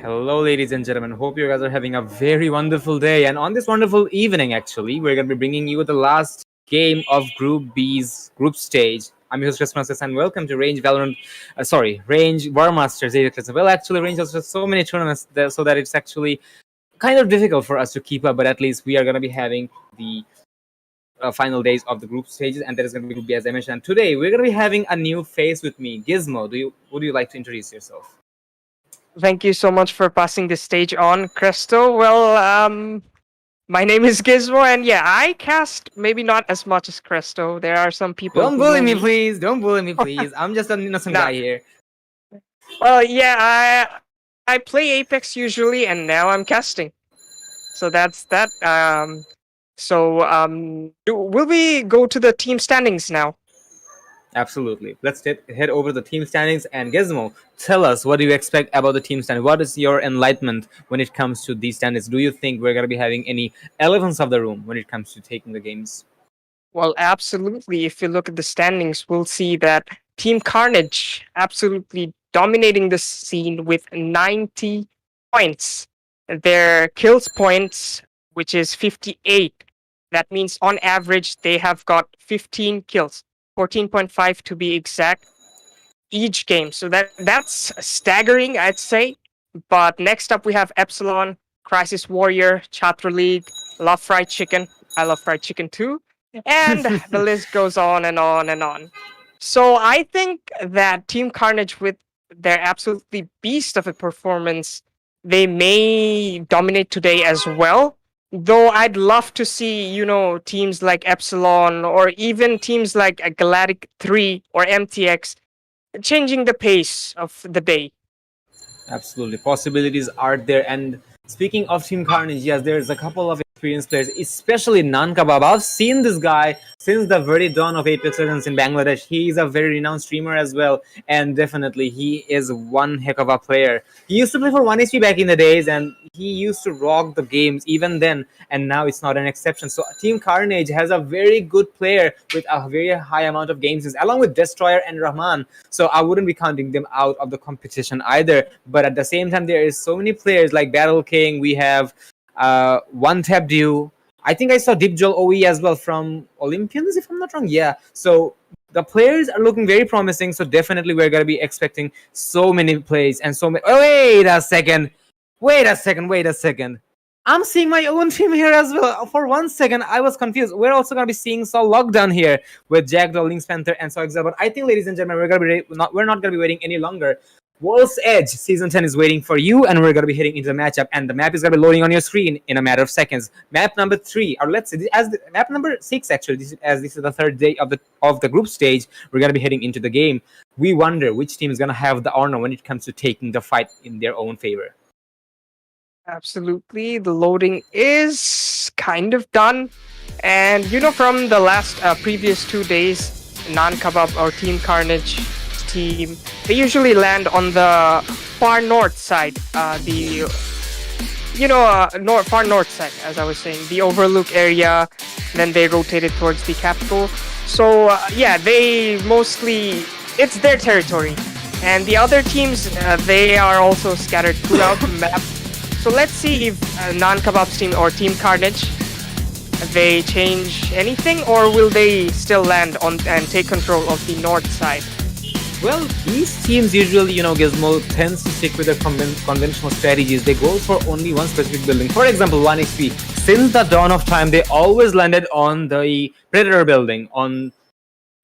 Hello, ladies and gentlemen. Hope you guys are having a very wonderful day. And on this wonderful evening, actually, we're going to be bringing you the last game of Group B's group stage. I'm your host, Chris Francis, and welcome to Range Valorant. Range Warmasters. Well, actually, Range has just so many tournaments there, so that it's actually kind of difficult for us to keep up. But at least we are going to be having the final days of the group stages, and that is going to be Group B, as I mentioned. And today, we're going to be having a new face with me, Gizmo. Would you like to introduce yourself? Thank you so much for passing the stage on, Cresto. Well, my name is Gizmo, and yeah, I cast maybe not as much as Cresto. There are some people Don't who bully know me, me. please. Don't bully me, please. I'm just an innocent Nah. guy here. Well, yeah, I play Apex usually, and now I'm casting. So that's that. Will we go to the team standings now? Absolutely. Let's head over the team standings. And Gizmo, tell us, what do you expect about the team standings? What is your enlightenment when it comes to these standings? Do you think we're going to be having any elephants of the room when it comes to taking the games? Well, absolutely. If you look at the standings, we'll see that Team Carnage absolutely dominating the scene with 90 points. Their kills points, which is 58. That means on average they have got 15 kills, 14.5 to be exact, each game. So that's staggering, I'd say. But next up we have Epsilon, Crisis Warrior, Chatra League, Love Fried Chicken. I love fried chicken too. And the list goes on and on and on. So I think that Team Carnage, with their absolutely beast of a performance, they may dominate today as well. Though I'd love to see, teams like Epsilon or even teams like Galactic 3 or MTX changing the pace of the day. Absolutely. Possibilities are there. And speaking of Team Carnage, yes, there's a couple of experienced players, especially Nan Kebab. I've seen this guy since the very dawn of Apex Legends in Bangladesh. He is a very renowned streamer as well, and definitely he is one heck of a player. He used to play for 1HP back in the days, and he used to rock the games even then, and now it's not an exception. So Team Carnage has a very good player with a very high amount of games, along with Destroyer and Rahman. So I wouldn't be counting them out of the competition either. But at the same time, there is so many players like Battle King. We have One Tap Dew. I think I saw Deep Joel OE as well from Olympians, if I'm not wrong. Yeah. So the players are looking very promising. So definitely we're going to be expecting so many plays and so many. Oh, wait a second. I'm seeing my own team here as well. For 1 second, I was confused. We're also going to be seeing Saw Lockdown here with Jackdaw, Lynx Panther, and Saw Exile. But I think, ladies and gentlemen, we're not going to be waiting any longer. World's Edge Season 10 is waiting for you, and we're going to be heading into the matchup, and the map is going to be loading on your screen in a matter of seconds. Map number 3, or let's say map number 6, actually, this is the third day of the group stage. We're going to be heading into the game. We wonder which team is going to have the honor when it comes to taking the fight in their own favor. Absolutely. The loading is kind of done. And from the last previous 2 days, Nan Kebab or Team Carnage team, they usually land on the far north side, far north side, as I was saying, the Overlook area. Then they rotated towards the capital. So they mostly, it's their territory. And the other teams, they are also scattered throughout the map. So let's see if Nan Kebab's team or Team Carnage, they change anything, or will they still land on and take control of the north side? Well, these teams usually, Gizmo tends to stick with their conventional strategies. They go for only one specific building. For example, 1HP. Since the dawn of time, they always landed on the Predator building, on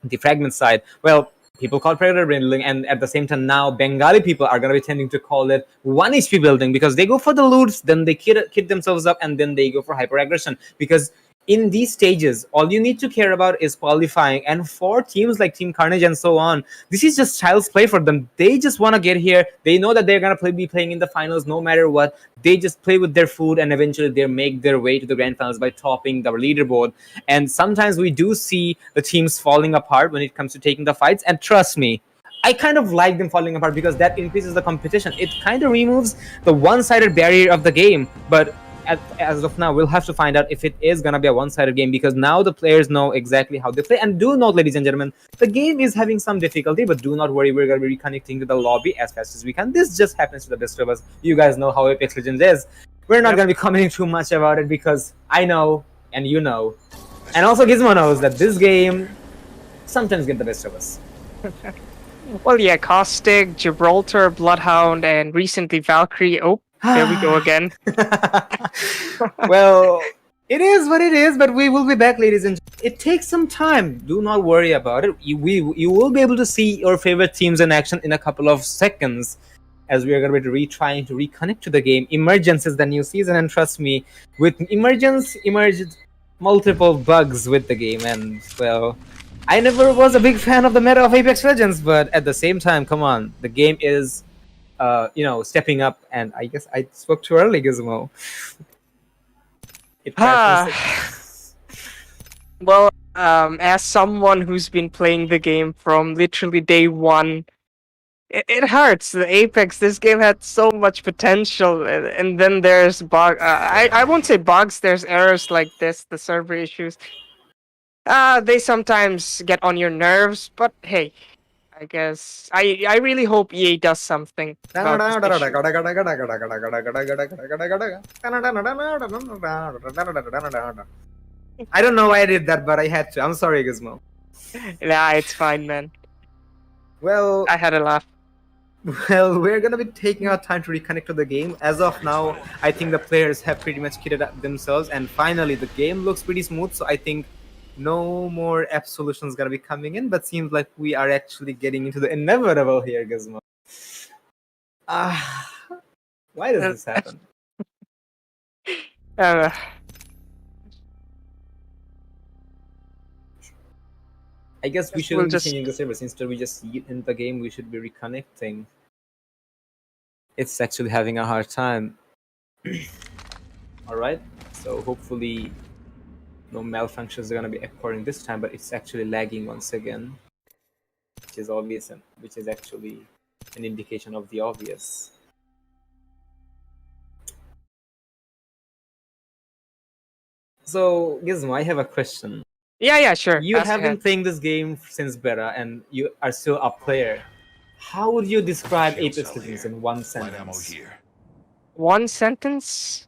the Fragment side. Well, people call Predator building, and at the same time now Bengali people are going to be tending to call it 1 HP building, because they go for the loots, then they kit themselves up, and then they go for hyper aggression. Because in these stages, all you need to care about is qualifying. And for teams like Team Carnage and so on, this is just child's play for them. They just want to get here. They know that they're going to be playing in the finals no matter what. They just play with their food, and eventually they make their way to the grand finals by topping the leaderboard. And sometimes we do see the teams falling apart when it comes to taking the fights. And trust me, I kind of like them falling apart, because that increases the competition. It kind of removes the one-sided barrier of the game. But as of now, we'll have to find out if it is gonna be a one-sided game, because now the players know exactly how they play. And do note, ladies and gentlemen, the game is having some difficulty, but do not worry, we're gonna be reconnecting to the lobby as fast as we can. This just happens to the best of us. You guys know how Apex Legends is. We're not gonna be commenting too much about it because I know and you know, and also Gizmo knows that this game sometimes get the best of us. Well, yeah, Caustic, Gibraltar, Bloodhound, and recently Valkyrie. Oh, there we go again. Well, it is what it is, but we will be back, ladies and gentlemen. It takes some time. Do not worry about it. You will be able to see your favorite teams in action in a couple of seconds, as we are going to be retrying to reconnect to the game. Emergence is the new season, and trust me, with Emergence emerged multiple bugs with the game, and well, I never was a big fan of the meta of Apex Legends, but at the same time, come on, the game is stepping up, and I guess I spoke too early, Gizmo. It Ah, happens. well, as someone who's been playing the game from literally day one, it hurts. The Apex, this game had so much potential, and then there's bug. I won't say bugs. There's errors like this, the server issues. They sometimes get on your nerves, but hey, I guess I really hope EA does something about this issue. I don't know why I did that, but I had to. I'm sorry, Gizmo. Nah, it's fine, man. Well, I had a laugh. well, we're gonna be taking our time to reconnect to the game. As of now, I think the players have pretty much kitted up themselves, and finally, the game looks pretty smooth. So I think no more app solutions gonna be coming in. But seems like we are actually getting into the inevitable here, Gizmo. Ah, why does Uh, this happen? uh, I guess we we'll shouldn't be just changing the servers. Instead, we just see it in the game. We should be reconnecting. It's actually having a hard time. All right. So hopefully, no malfunctions are gonna be occurring this time. But it's actually lagging once again, which is obvious, and which is actually an indication of the obvious. So Gizmo, I have a question. yeah, sure. You Ask have been ahead. playing this game since beta, and you are still a player. How would you describe Apex Legends in one sentence? One sentence.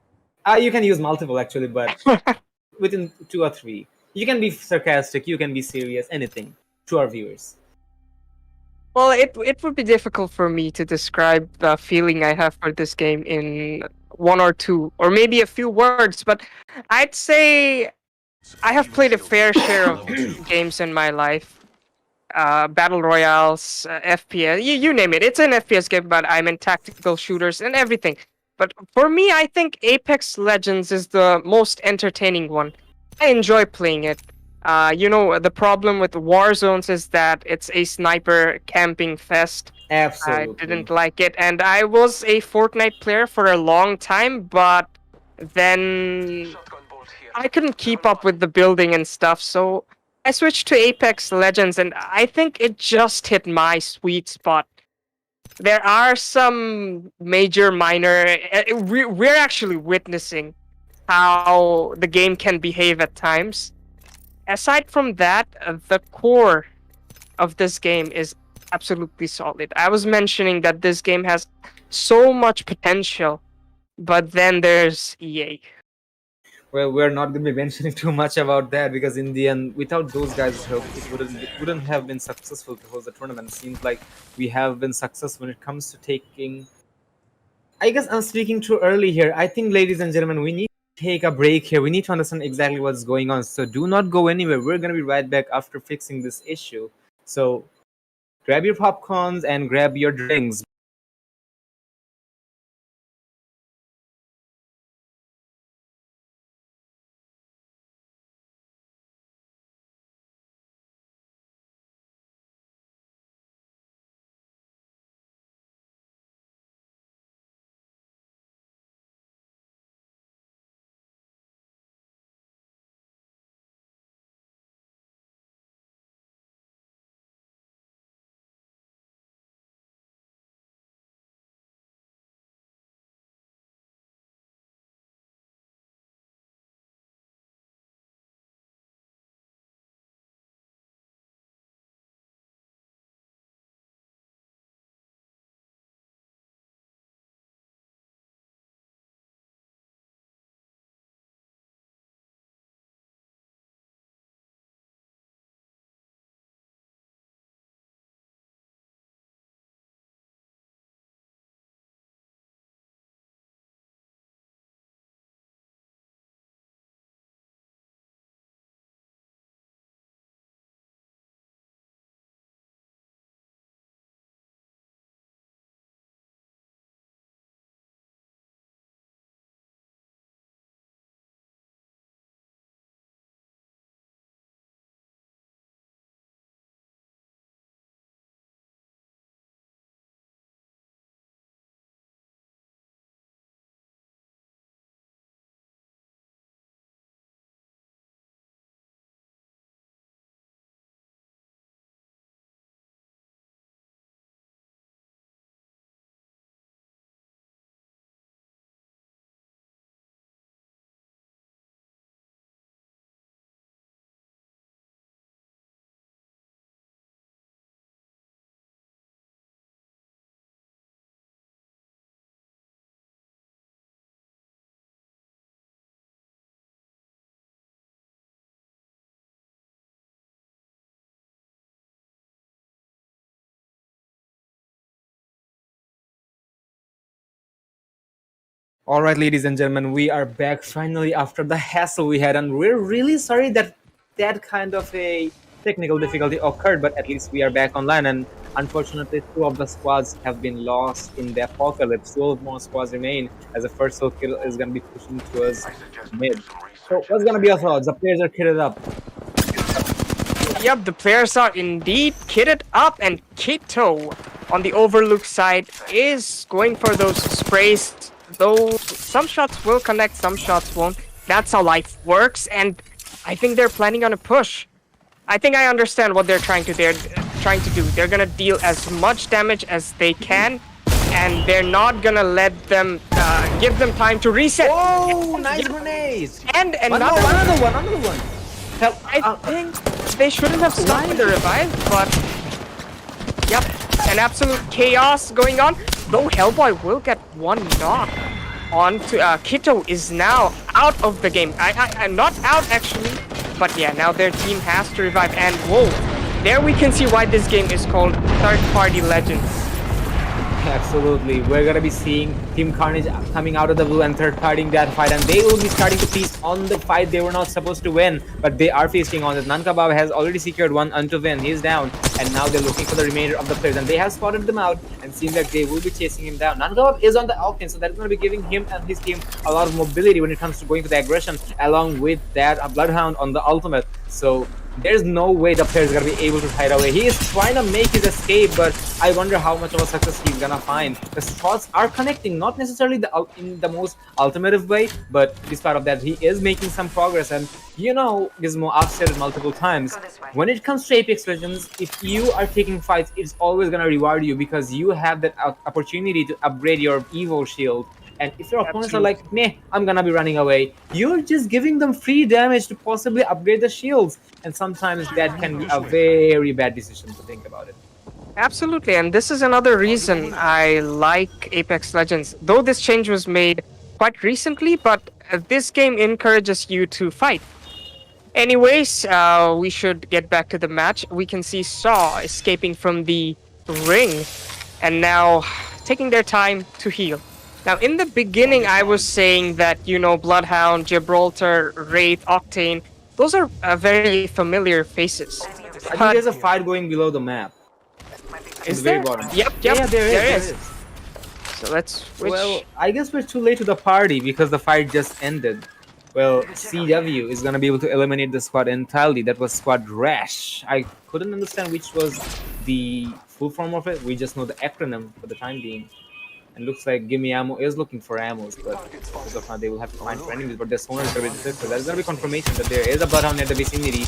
You can use multiple actually, but within two or three. You can be sarcastic, you can be serious, anything to our viewers. Well, it would be difficult for me to describe the feeling I have for this game in one or two, or maybe a few words. But I'd say I have played a fair share of games in my life. Battle royales, FPS, you name it. It's an FPS game, but I'm in tactical shooters and everything. But for me, I think Apex Legends is the most entertaining one. I enjoy playing it. The problem with Warzones is that it's a sniper camping fest. I Absolutely. didn't like it, and I was a Fortnite player for a long time, but then I couldn't keep up with the building and stuff, so I switched to Apex Legends, and I think it just hit my sweet spot. There are some major, minor. We're actually witnessing how the game can behave at times. Aside from that, the core of this game is absolutely solid. I was mentioning that this game has so much potential, but then there's EA. Well, we're not going to be mentioning too much about that because in the end, without those guys' help, it wouldn't have been successful to host the tournament. It seems like we have been successful when it comes to taking. I guess I'm speaking too early here. I think, ladies and gentlemen, we need to take a break here. We need to understand exactly what's going on. So do not go anywhere. We're going to be right back after fixing this issue. So grab your popcorns and grab your drinks. All right, ladies and gentlemen, we are back finally after the hassle we had, and we're really sorry that that kind of a technical difficulty occurred. But at least we are back online, and unfortunately, two of the squads have been lost in the apocalypse. 12 more squads remain, as the first kill is going to be pushing towards mid. So, what's going to be your thoughts? The players are kitted up. Yep, the players are indeed kitted up, and Kito on the Overlook side is going for those sprays, though some shots will connect, some shots won't. That's how life works, and I think they're planning on a push. I think I understand what they're trying to do. They're gonna deal as much damage as they can, and they're not gonna let them give them time to reset. Oh, nice grenade! And Another one. Help! I think they shouldn't have stopped the revive, but yep, an absolute chaos going on. Though Hellboy will get one knock onto Kito is now out of the game. I'm not out actually, but yeah, now their team has to revive. And whoa, there we can see why this game is called Third Party Legends. Absolutely. We're going to be seeing Team Carnage coming out of the blue and third-partying that fight, and they will be starting to feast on the fight they were not supposed to win, but they are feasting on it. Nankabab has already secured one unto win. He's down, and now they're looking for the remainder of the players, and they have spotted them out and seems like they will be chasing him down. Nankabab is on the offense, so that's going to be giving him and his team a lot of mobility when it comes to going for the aggression, along with that Bloodhound on the ultimate. So there's no way the player is going to be able to hide away. He is trying to make his escape, but I wonder how much of a success he's going to find. The shots are connecting, not necessarily in the most ultimate way, but despite of that, he is making some progress. And you know, Gizmo, I've said it multiple times, when it comes to Apex Legends, if you are taking fights, it's always going to reward you because you have that opportunity to upgrade your Evo shield. And if your opponents are like, meh, I'm gonna be running away, you're just giving them free damage to possibly upgrade the shields. And sometimes that can be a very bad decision to think about it. Absolutely, and this is another reason I like Apex Legends. Though this change was made quite recently, but this game encourages you to fight. Anyways, we should get back to the match. We can see Saw escaping from the ring and now taking their time to heal. Now, in the beginning, I was saying that, you know, Bloodhound, Gibraltar, Wraith, Octane, those are very familiar faces. I think there's a fight going below the map. Is there? Yep, yeah, there is. So let's switch. Well, I guess we're too late to the party because the fight just ended. Well, CW is gonna be able to eliminate the squad entirely. That was Squad Rash. I couldn't understand which was the full form of it. We just know the acronym for the time being. And looks like Gimme Ammo is looking for ammos, but as of now they will have to find for enemies. But their sonar is going to be difficult. There's going to be confirmation that there is a Bloodhound in the vicinity.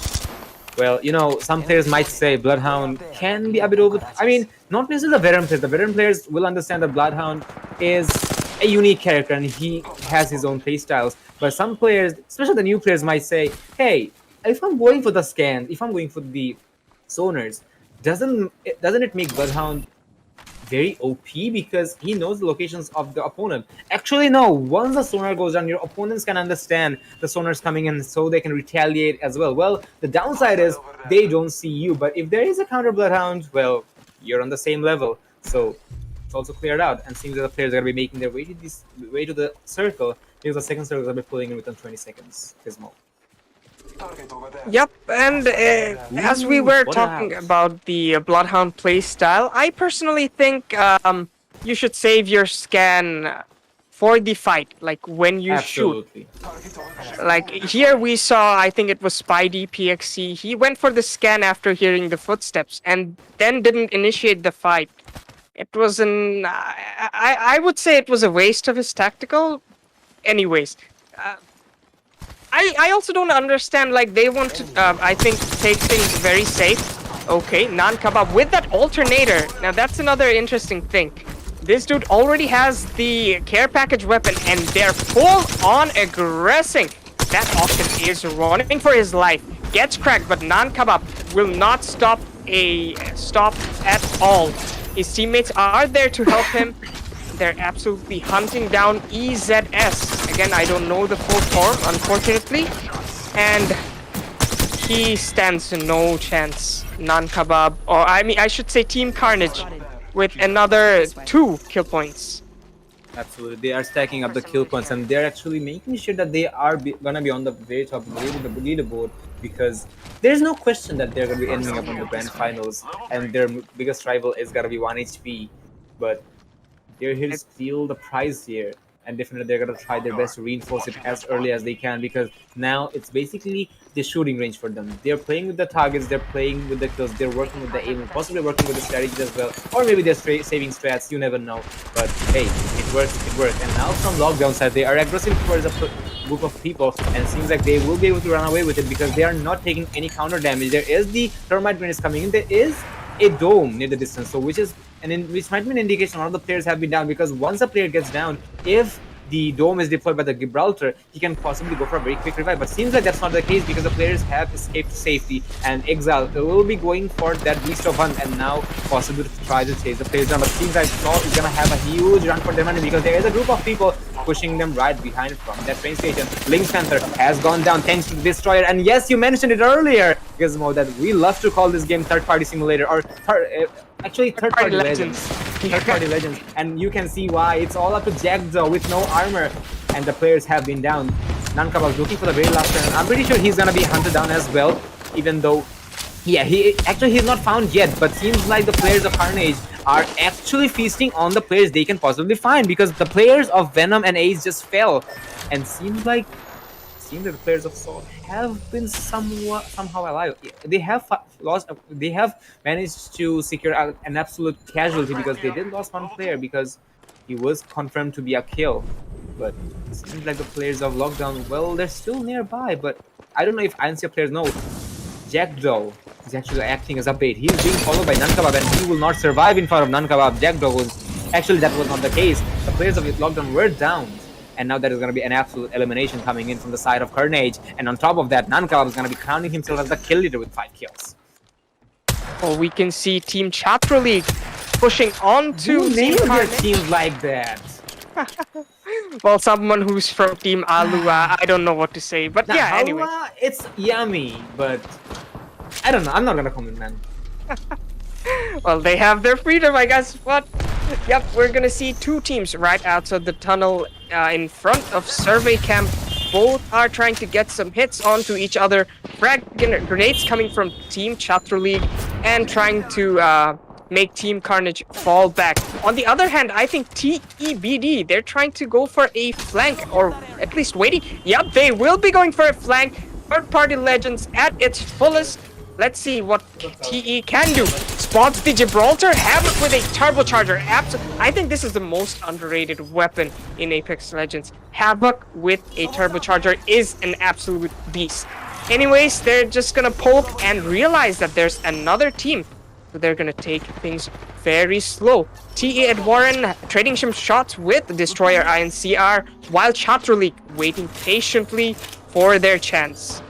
Well, you know, some players might say Bloodhound can be a bit over. I mean, not necessarily the veteran players. The veteran players will understand that Bloodhound is a unique character and he has his own playstyles. But some players, especially the new players, might say, hey, if I'm going for the scans, if I'm going for the sonars, doesn't it make Bloodhound very OP because he knows the locations of the opponent? Actually, no. Once the sonar goes down, your opponents can understand the sonar's coming in, so they can retaliate as well. Well, the downside is they don't see you, but if there is a counter Bloodhound, well, you're on the same level. So it's also cleared out, and seems that the players are going to be making their way to the circle because the second circle is going to be pulling in within 20 seconds. Gizmo. Yep, and as we were talking about the Bloodhound playstyle, I personally think you should save your scan for the fight, like when you shoot. Like here we saw, I think it was Spidey PXC, he went for the scan after hearing the footsteps and then didn't initiate the fight. It was I would say it was a waste of his tactical. Anyways, I also don't understand, like, they want to, I think, take things very safe. Okay, Nankabab with that alternator. Now, that's another interesting thing. This dude already has the care package weapon, and they're full-on aggressing. That Octane is running for his life. Gets cracked, but Nankabab will not stop at all. His teammates are there to help him. They're absolutely hunting down EZS. Again, I don't know the full form, unfortunately. And he stands no chance. Nankabab, or I mean, I should say Team Carnage, with another 2 kill points. Absolutely, they are stacking up the kill points, and they're actually making sure that they are gonna be on the very top of the leaderboard, because there's no question that they're gonna be ending up on the grand finals, and their biggest rival is gonna be 1 HP. But they're here to steal the prize here, and definitely they're gonna try their best to reinforce it as early as they can, because now it's basically the shooting range for them. They're playing with the targets, they're playing with the kills, they're working with the aim, possibly working with the strategies as well, or maybe they're saving strats. You never know. But hey, it works. It works. And now from lockdown side, they are aggressive towards a group of people, and it seems like they will be able to run away with it because they are not taking any counter damage. There is the thermite grenades coming in. There is a dome near the distance, so which might be an indication one of the players have been down, because once a player gets down, if the dome is deployed by the Gibraltar, he can possibly go for a very quick revive. But seems like that's not the case, because the players have escaped to safety, and Exile will be going for that Beast of Hunt, and now possibly to try to chase the players down. But seems like Saul is gonna have a huge run for them, because there is a group of people pushing them right behind from that train station. Lynx Panther has gone down thanks to the Destroyer, and yes, you mentioned it earlier, Gizmo, that we love to call this game third-party simulator, or actually third-party legends. Third-party legends, and you can see why. It's all up to Jackdaw with no armor, and the players have been down. Nankaba was looking for the very last turn. I'm pretty sure he's gonna be hunted down as well, even though, yeah, he's not found yet. But seems like the players of Carnage are actually feasting on the players they can possibly find, because the players of Venom and Ace just fell, and seems like the players of Soul have been somehow alive. They have lost. They have managed to secure an absolute casualty, because they did lose one player because he was confirmed to be a kill. But it seems like the players of Lockdown, well, they're still nearby. But I don't know if INCR players know. Jackdaw is actually acting as a bait. He's being followed by Nankabab, and he will not survive in front of Nankabab. Jackdaw was actually, that was not the case. The players of Lockdown were down. And now there is going to be an absolute elimination coming in from the side of Carnage. And on top of that, Nankabab is going to be crowning himself as the kill leader with 5 kills. Well, we can see Team Chatra League pushing on to Who named their teams like that? Well, someone who's from Team Alua, I don't know what to say. But now, yeah, anyway. It's yummy, but I don't know. I'm not going to comment, man. Well, they have their freedom, I guess. But yep, we're gonna see 2 teams right outside the tunnel in front of Survey Camp. Both are trying to get some hits onto each other. Frag grenades coming from Team Chatra League and trying to make Team Carnage fall back. On the other hand, I think TEBD, they're trying to go for a flank, or at least waiting. Yep, they will be going for a flank. Third-party Legends at its fullest. Let's see what TE can do. Spots the Gibraltar, Havoc with a turbocharger. I think this is the most underrated weapon in Apex Legends. Havoc with a turbocharger is an absolute beast. Anyways, they're just gonna poke and realize that there's another team. So they're gonna take things very slow. TE at Warren trading some shots with the Destroyer INCR, while Chatra League waiting patiently for their chance.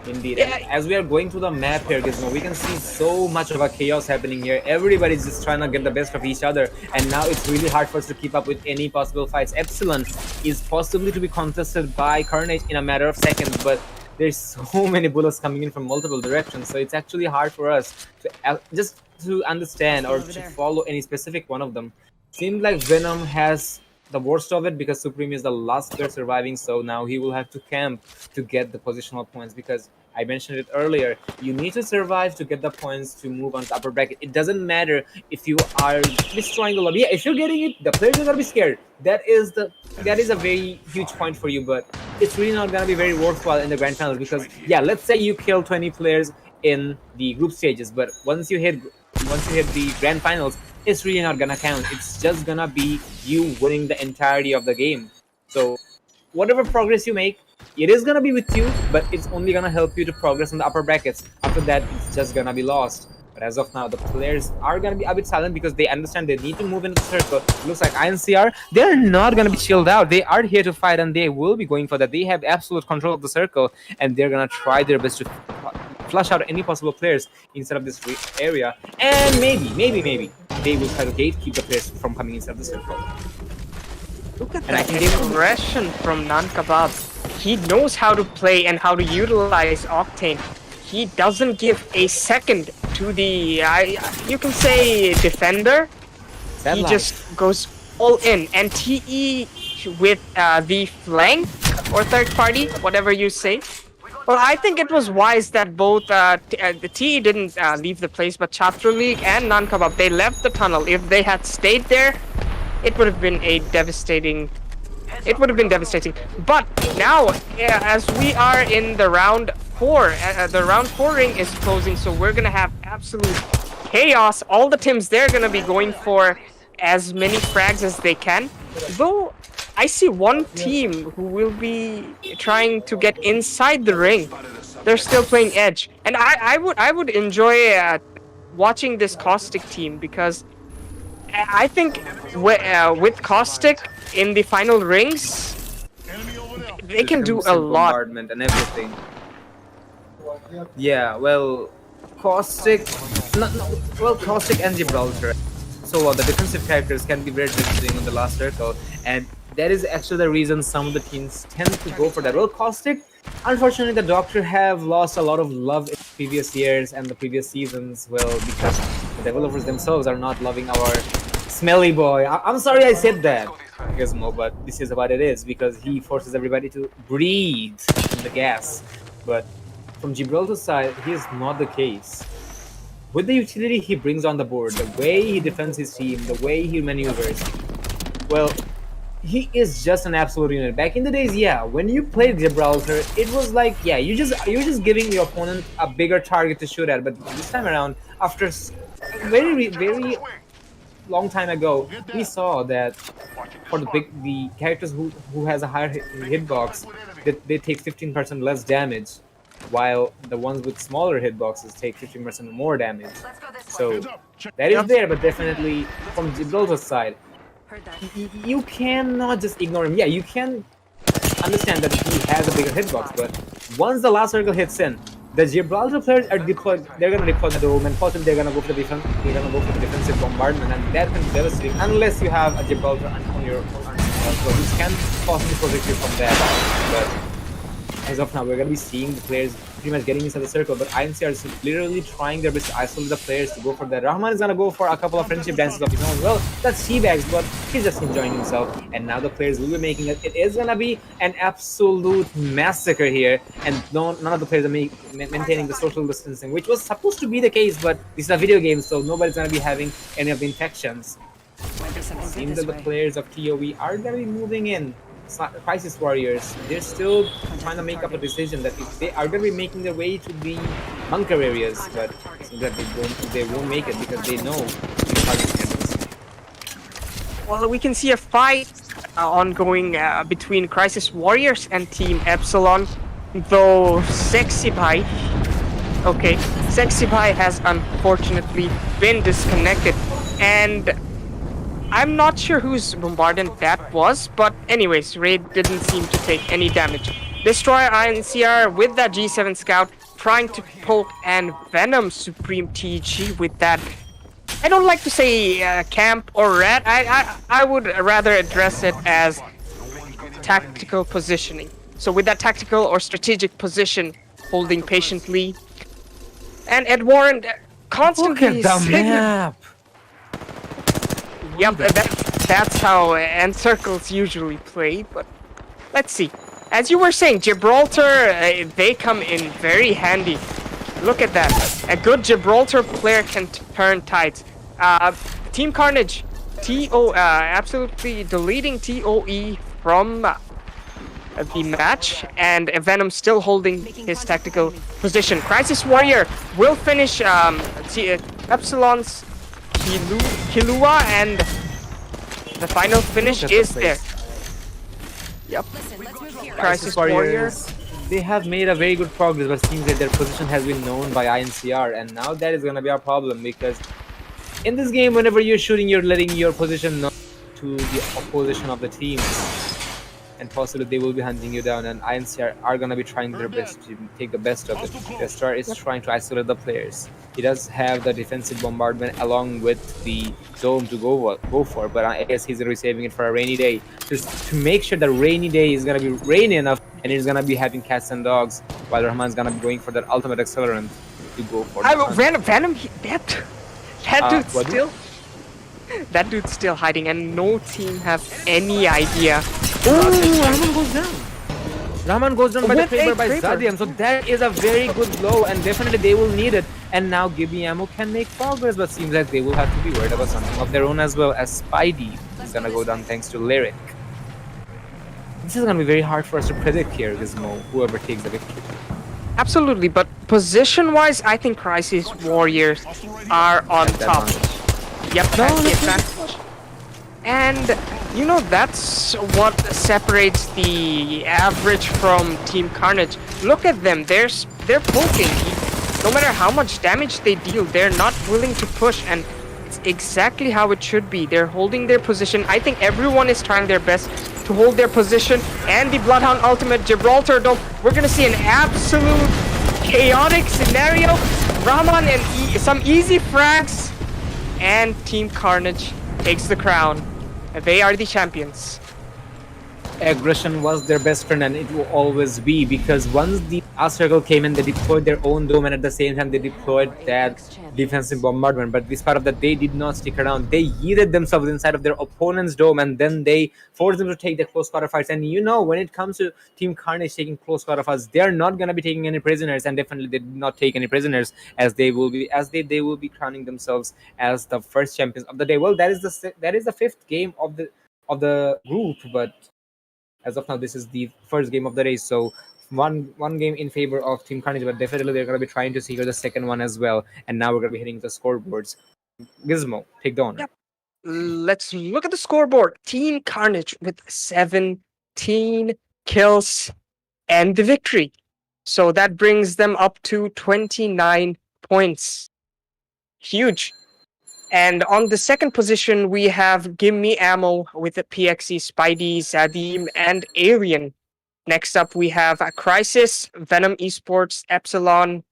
Indeed. Yeah. And as we are going through the map here, Gizmo, we can see so much of a chaos happening here. Everybody's just trying to get the best of each other, and now it's really hard for us to keep up with any possible fights. Epsilon is possibly to be contested by Carnage in a matter of seconds, but there's so many bullets coming in from multiple directions, so it's actually hard for us to just to understand or to follow any specific one of them. Seems like Venom has the worst of it, because Supreme is the last player surviving, so now he will have to camp to get the positional points, because I mentioned it earlier, you need to survive to get the points to move on to upper bracket. It doesn't matter if you are destroying the lobby. Yeah, if you're getting it, the players are gonna be scared. That is a very huge point for you, but it's really not gonna be very worthwhile in the grand finals, because yeah, let's say you kill 20 players in the group stages, but once you hit the grand finals, it's really not gonna count. It's just gonna be you winning the entirety of the game. So whatever progress you make, it is gonna be with you, but it's only gonna help you to progress in the upper brackets. After that, it's just gonna be lost. But as of now, the players are gonna be a bit silent, because they understand they need to move into the circle. Looks like INCR, they're not gonna be chilled out. They are here to fight, and they will be going for that. They have absolute control of the circle, and they're gonna try their best to flush out any possible players inside of this area. And maybe they will try to gatekeep the players from coming inside the circle. Look at that aggression from Nankabab. He knows how to play and how to utilize Octane. He doesn't give a second to the, you can say, defender. He just goes all in, and TE with the flank or third party, whatever you say. Well, I think it was wise that both the TE didn't leave the place, but Chhatru League and Nan Kebab, they left the tunnel. If they had stayed there, it would have been a devastating. It would have been devastating. But now, as we are in the round 4, the round 4 ring is closing, so we're gonna have absolute chaos. All the teams, they're gonna be going for as many frags as they can. Though I see one team who will be trying to get inside the ring. They're still playing Edge, and I would enjoy watching this Caustic team, because I think with Caustic in the final rings, they can do a lot. Bombardment and everything. Yeah, well, Caustic, Caustic and Gibraltar. So the defensive characters can be very interesting on the last circle, and that is actually the reason some of the teams tend to go for that. Well, Caustic, unfortunately, the Doctor have lost a lot of love in previous years and the previous seasons. Well, because the developers themselves are not loving our smelly boy. I'm sorry I said that, Gizmo, but this is what it is, because he forces everybody to breathe in the gas. But from Gibraltar's side, he is not the case. With the utility he brings on the board, the way he defends his team, the way he maneuvers, well, he is just an absolute unit. Back in the days, yeah, when you played Gibraltar, it was like, yeah, you're just giving your opponent a bigger target to shoot at. But this time around, after very long time ago, we saw that for the characters who has a higher hitbox, they take 15% less damage, while the ones with smaller hitboxes take 15% more damage. So that is there, but definitely from Gibraltar's side, you cannot just ignore him. Yeah, you can understand that he has a bigger hitbox, but once the last circle hits in, the Gibraltar players are deployed. They're gonna deploy the dome, and possibly they're gonna go for the defense. They're gonna go for the defensive bombardment, and that can be devastating unless you have a Gibraltar on your so which can possibly protect you from that. But as of now, we're going to be seeing the players pretty much getting inside the circle, but INCR is literally trying their best to isolate the players to go for that. Rahman is going to go for a couple of friendship dances of his own. Well, that's Teabags, but he's just enjoying himself, and now the players will be making it. It is going to be an absolute massacre here, and none of the players are maintaining the social distancing, which was supposed to be the case, but this is a video game, so nobody's going to be having any of the infections. It seems that the players of TOE are going to be moving in. Crisis Warriors, they're still trying to make up a decision that if they are going to be making their way to the bunker areas, but it seems that they won't make it because they know the. Well, we can see a fight ongoing between Crisis Warriors and Team Epsilon, though Sexy Pie has unfortunately been disconnected, and I'm not sure whose bombardment that was, but anyways, Raid didn't seem to take any damage. Destroyer INCR with that G7 Scout trying to poke, and Venom Supreme TG with that. I don't like to say camp or rat. I would rather address it as tactical positioning. So with that tactical or strategic position, holding patiently, and Ed Warren constantly. Look at the map. Yep, that's how Encircles usually play, but let's see. As you were saying, Gibraltar, they come in very handy. Look at that. A good Gibraltar player can turn tides. Team Carnage, absolutely deleting TOE from the match, and Venom still holding his tactical position. Crisis Warrior will finish Epsilon's Kilua, and the final finish is there. Yep. Crisis Warriors. They have made a very good progress, but it seems that their position has been known by INCR, and now that is going to be our problem, because in this game, whenever you're shooting, you're letting your position known to the opposition of the teams, and possibly they will be hunting you down, and INCR are going to be trying their best to take the best of it. Destar is trying to isolate the players. He does have the defensive bombardment along with the dome to go for, but I guess he's going to be saving it for a rainy day, just to make sure the rainy day is going to be rainy enough, and he's going to be having cats and dogs, while Rahman's going to be going for that ultimate accelerant to go for Venom, that dude still... That dude's still hiding, and no team have any idea. Oh, Rahman goes down. Rahman goes down by the With a Kraber by Kraber. Zadiam, so that is a very good blow, and definitely they will need it. And now Gibby Ammo can make progress, but seems like they will have to be worried about something of their own as well, as Spidey is gonna go down thanks to Lyric. This is gonna be very hard for us to predict here, Gizmo, whoever takes the victory. Absolutely, but position-wise, I think Crisis Warriors are on That's the top. advantage. Yep, No, has the let's advantage. And you know, that's what separates the average from Team Carnage. Look at them, they're poking. No matter how much damage they deal, they're not willing to push, and it's exactly how it should be. They're holding their position. I think everyone is trying their best to hold their position. And the Bloodhound Ultimate Gibraltar Dome, we're gonna see an absolute chaotic scenario. Rahman and some easy frags, and Team Carnage takes the crown. They are the champions. Aggression was their best friend, and it will always be, because once the last circle came in, they deployed their own dome, and at the same time they deployed that defensive bombardment. But despite of that, they did not stick around. They yeeted themselves inside of their opponent's dome, and then they forced them to take the close quarter fights. And you know, when it comes to Team Carnage taking close quarter fights, they are not gonna be taking any prisoners, and definitely they did not take any prisoners, as they will be crowning themselves as the first champions of the day. Well, that is the fifth game of the group, but as of now, this is the first game of the race, so one game in favor of Team Carnage, but definitely they're going to be trying to secure the second one as well. And now we're going to be hitting the scoreboards. Gizmo, take the honor. Yep. Let's look at the scoreboard. Team Carnage with 17 kills and the victory. So that brings them up to 29 points. Huge. And on the second position, we have Gimme Ammo with the PXE, Spidey, Zadim, and Alien. Next up, we have Crisis, Venom eSports, Epsilon,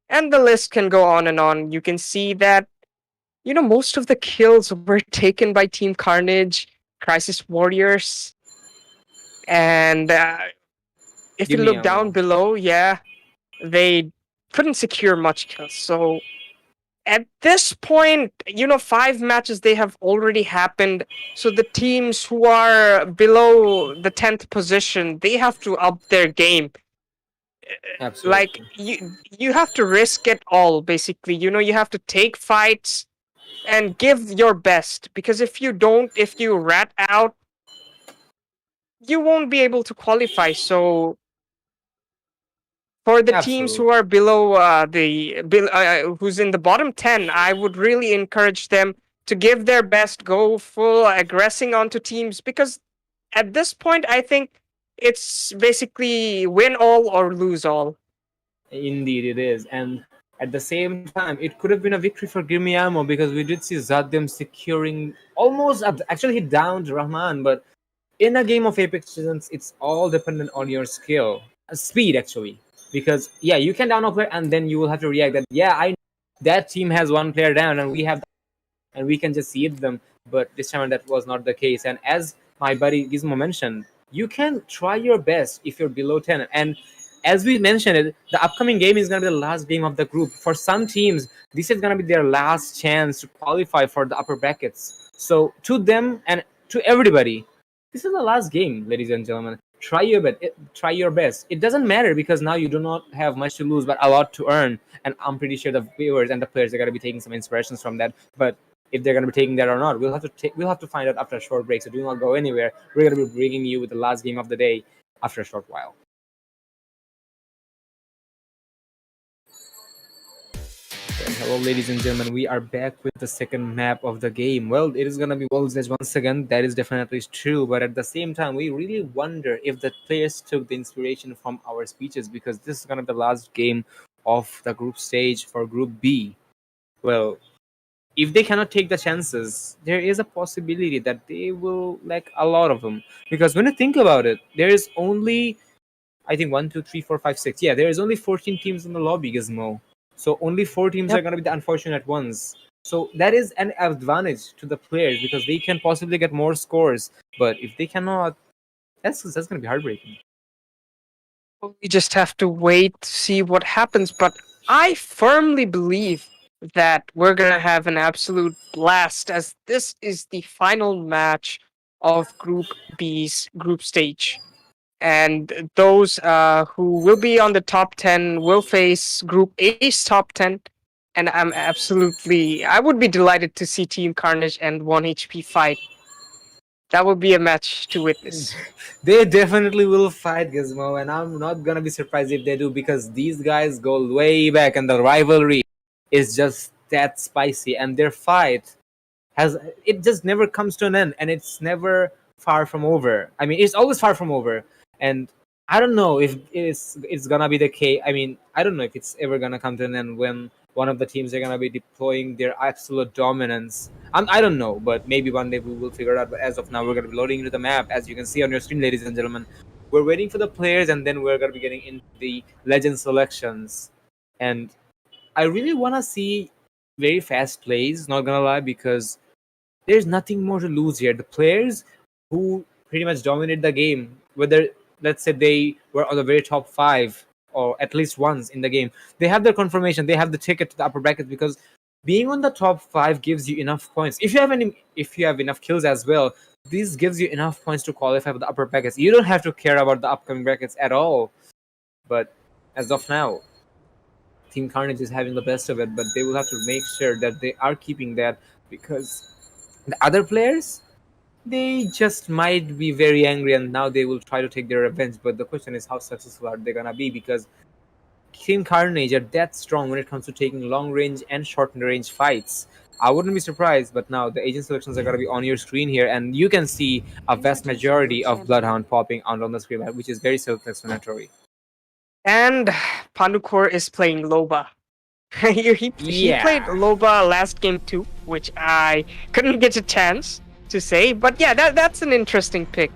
and the list can go on and on. You can see that, you know, most of the kills were taken by Team Carnage, Crisis Warriors, and if you Gimme look Ammo. down below, yeah, they couldn't secure much kills. So at this point, you know, 5 matches they have already happened. So the teams who are below the 10th position, they have to up their game. Absolutely. Like you have to risk it all, basically. You know, you have to take fights and give your best, because if you don't, if you rat out, you won't be able to qualify. So for the teams who are below who's in the bottom 10, I would really encourage them to give their best, go full aggressing onto teams, because at this point, I think it's basically win all or lose all. Indeed, it is. And at the same time, it could have been a victory for Gimme Ammo, because we did see Zadim securing almost, actually he downed Rahman, but in a game of Apex Legends, it's all dependent on your skill, speed actually. Because yeah, you can down a player, and then you will have to react that that team has one player down, and we can just see them. But this time that was not the case. And as my buddy Gizmo mentioned, you can try your best if you're below 10. And as we mentioned it, the upcoming game is going to be the last game of the group. For some teams, this is going to be their last chance to qualify for the upper brackets. So to them and to everybody, this is the last game, ladies and gentlemen. Try your best. Try your best. It doesn't matter, because now you do not have much to lose, but a lot to earn. And I'm pretty sure the viewers and the players are going to be taking some inspirations from that. But if they're going to be taking that or not, we'll have to find out after a short break. So do not go anywhere. We're going to be bringing you with the last game of the day after a short while. Hello, ladies and gentlemen. We are back with the second map of the game. Well, it is gonna be World's Edge once again. That is definitely true. But at the same time, we really wonder if the players took the inspiration from our speeches, because this is gonna be the last game of the group stage for Group B. Well, if they cannot take the chances, there is a possibility that they will lack a lot of them. Because when you think about it, there is only, I think, 1, 2, 3, 4, 5, 6. Yeah, there is only 14 teams in the lobby, Gizmo. So only 4 teams are going to be the unfortunate ones. So that is an advantage to the players, because they can possibly get more scores. But if they cannot, that's going to be heartbreaking. We just have to wait to see what happens. But I firmly believe that we're gonna have an absolute blast, as this is the final match of Group B's group stage. And those who will be on the top 10 will face Group A's top 10. And I would be delighted to see Team Carnage and 1HP fight. That would be a match to witness. They definitely will fight, Gizmo, and I'm not gonna be surprised if they do, because these guys go way back and the rivalry is just that spicy, and their fight has, it just never comes to an end, and it's never far from over. I mean, it's always far from over, and I don't know if it's gonna be the case. I mean, I don't know if it's ever gonna come to an end when one of the teams are gonna be deploying their absolute dominance. I don't know, but maybe one day we will figure it out. But as of now, we're gonna be loading into the map, as you can see on your screen, ladies and gentlemen. We're waiting for the players, and then we're gonna be getting into the legend selections. And I really wanna see very fast plays. Not gonna lie, because there's nothing more to lose here. The players who pretty much dominate the game, whether let's say they were on the very top 5 or at least once in the game, they have their confirmation, they have the ticket to the upper bracket, because being on the top 5 gives you enough points. If you have enough kills as well, this gives you enough points to qualify for the upper brackets. You don't have to care about the upcoming brackets at all. But as of now, Team Carnage is having the best of it, but they will have to make sure that they are keeping that, because the other players, they just might be very angry, and now they will try to take their revenge. But the question is, how successful are they gonna be? Because Team Carnage are that strong when it comes to taking long range and short range fights. I wouldn't be surprised, but now the agent selections are gonna be on your screen here, and you can see a vast majority of Bloodhound popping out on the screen, which is very self-explanatory. And Pandukor is playing Loba. he played Loba last game too, which I couldn't get a chance to say. But yeah, that's an interesting pick.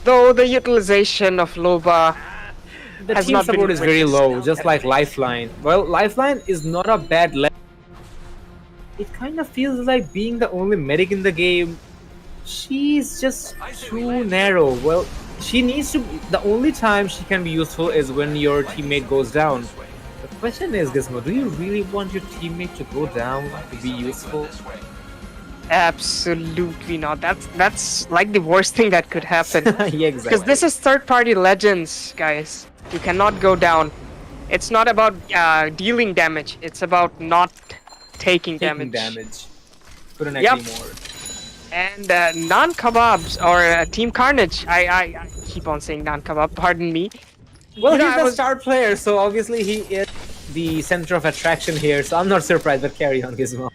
Though the utilization of Loba The has team not support been is very witnessed. low, just like Lifeline. Well, Lifeline is not a bad it kind of feels like being the only medic in the game. She's just too narrow. Well, she needs to. The only time she can be useful is when your teammate goes down. The question is, Gizmo, do you really want your teammate to go down to be useful? Absolutely not. That's like the worst thing that could happen. Yeah, exactly. Because this is third-party Legends, guys. You cannot go down. It's not about dealing damage. It's about not taking damage. Couldn't agree more. And non-kebabs or Team Carnage. I keep on saying non-kebab. Pardon me. Well, You know, he's I the was- star player, so obviously he is the center of attraction here. So I'm not surprised. But carry on, Gizmo.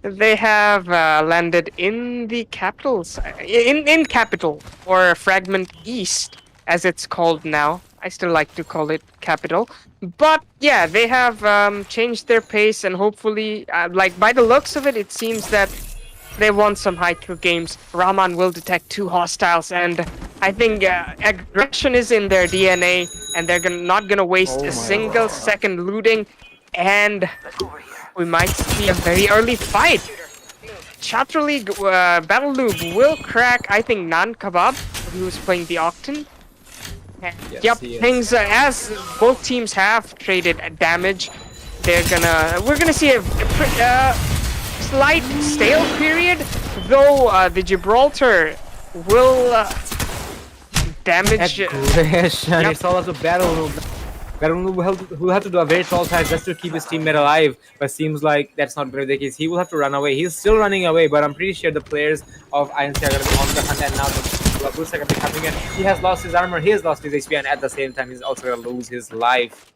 They have landed in the capitals, in capital, or Fragment East, as it's called now. I still like to call it capital, but yeah, they have changed their pace, and hopefully, like by the looks of it, it seems that they want some high-kill games. Rahman will detect 2 hostiles, and I think aggression is in their DNA, and they're not gonna waste a single second looting, and we might see a very early fight. Chatra League Battle Noob will crack, I think, Non-Kebab, who's playing the Octon. And Yes, yep, he is. things as both teams have traded damage, we're gonna see a slight stale period, though the Gibraltar will damage. Aggression. Yep. It's all up to Battle Noob. Battle Noob will have to do a very tall task just to keep his teammate alive, but seems like that's not going to be the case. He will have to run away. He's still running away, but I'm pretty sure the players of INC are going to be on the hunt, and now the Labus are going to be coming in. He has lost his armor, he has lost his HP, and at the same time, he's also going to lose his life.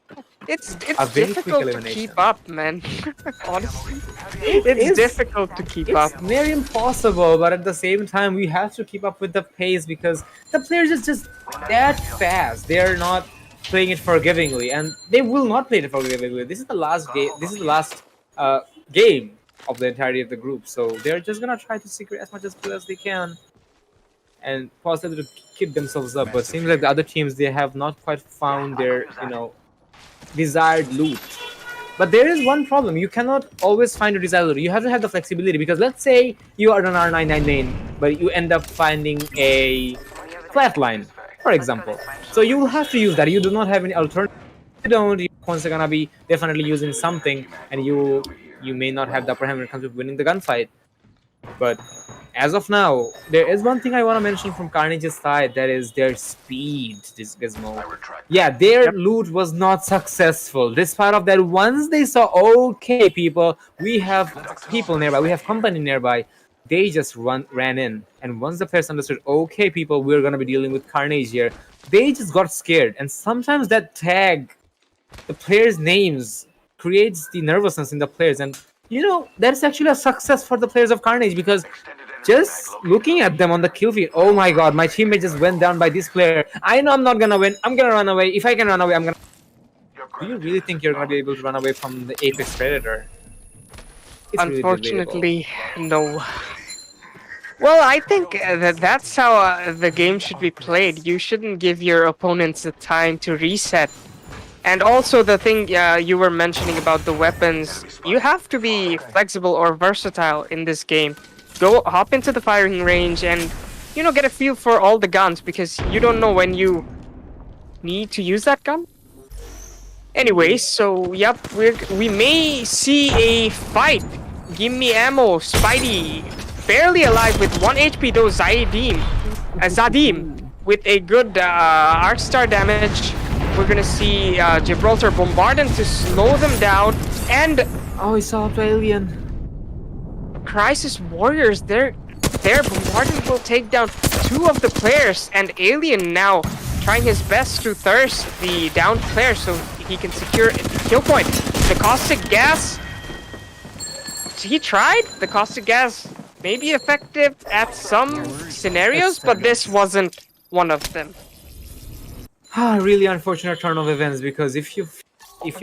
It's A very quick difficult to elimination. keep up, man. Honestly, it's difficult to keep up. It's near impossible, but at the same time, we have to keep up with the pace, because the players are just that fast. They're not playing it forgivingly, and they will not play it forgivingly. This is the last game. This is the last game of the entirety of the group, so they're just gonna try to secure as much as they can, and possibly to keep themselves up. But seems like the other teams, they have not quite found their desired loot. But there is one problem: you cannot always find your desired loot. You have to have the flexibility, because let's say you are an R999, but you end up finding a flatline, for example. So you will have to use that. You do not have any alternative. You don't. points are gonna be definitely using something, and you may not have the upper hand when it comes to winning the gunfight. But as of now, there is one thing I want to mention from Carnage's side, that is their speed, this Gizmo. Yeah, their Yep. loot was not successful. Despite of that, once they saw, okay, people, we have people nearby, we have company nearby, they just ran in. And once the players understood, okay, people, we're going to be dealing with Carnage here, they just got scared. And sometimes that tag, the players' names, creates the nervousness in the players. And that's actually a success for the players of Carnage, because just looking at them on the kill feed, oh my god, my teammate just went down by this player. I know I'm not gonna win. I'm gonna run away. If I can run away, I'm gonna. Do you really think you're gonna be able to run away from the Apex Predator? It's really Unfortunately, no. Well, I think that's how the game should be played. You shouldn't give your opponents the time to reset. And also the thing you were mentioning about the weapons, you have to be flexible or versatile in this game. Go hop into the firing range and get a feel for all the guns, because you don't know when you need to use that gun. Anyway, so yep, we may see a fight. Give me ammo, Spidey. Barely alive with 1 HP though, Zadim with a good arc star damage. We're gonna see Gibraltar bombarding to slow them down, and oh, he saw the alien. Crisis Warriors, their bombardment will take down 2 of the players, and Alien now trying his best to thirst the downed player so he can secure a kill point. The caustic gas, he tried. The caustic gas may be effective at some scenarios, but this wasn't one of them. Really unfortunate turn of events, because if you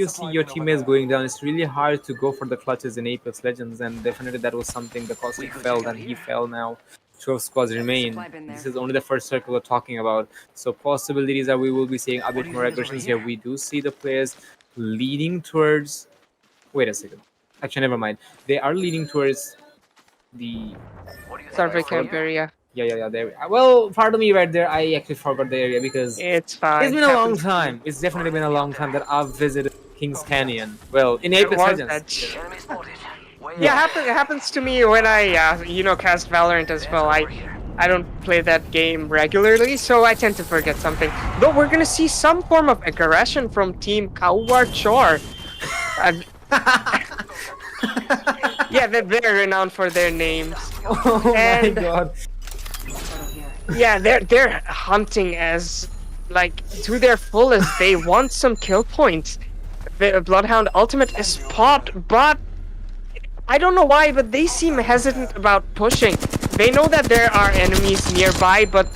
see your teammates going down, it's really hard to go for the clutches in Apex Legends, and definitely that was something the Caustic felt, and he fell now. 12 squads remain. This is only the first circle we're talking about. So possibilities that we will be seeing a bit more aggressions here. We do see the players leading towards... Wait a second. Actually, never mind. They are leading towards the... Survey camp area. Yeah, there. Well, pardon me right there. I actually forgot the area, because it's fine. It's been a long time. It's definitely been a long time that I've visited Kings Canyon. Well, in Apex Legends. Yeah, it happens to me when I, cast Valorant as well. I don't play that game regularly, so I tend to forget something. Though we're gonna see some form of aggression from Team Kawachor. Yeah, they're renowned for their names. Oh my god. Yeah, they're hunting as to their fullest. They want some kill points. The Bloodhound ultimate is popped, but I don't know why, but they seem hesitant about pushing. They know that there are enemies nearby, but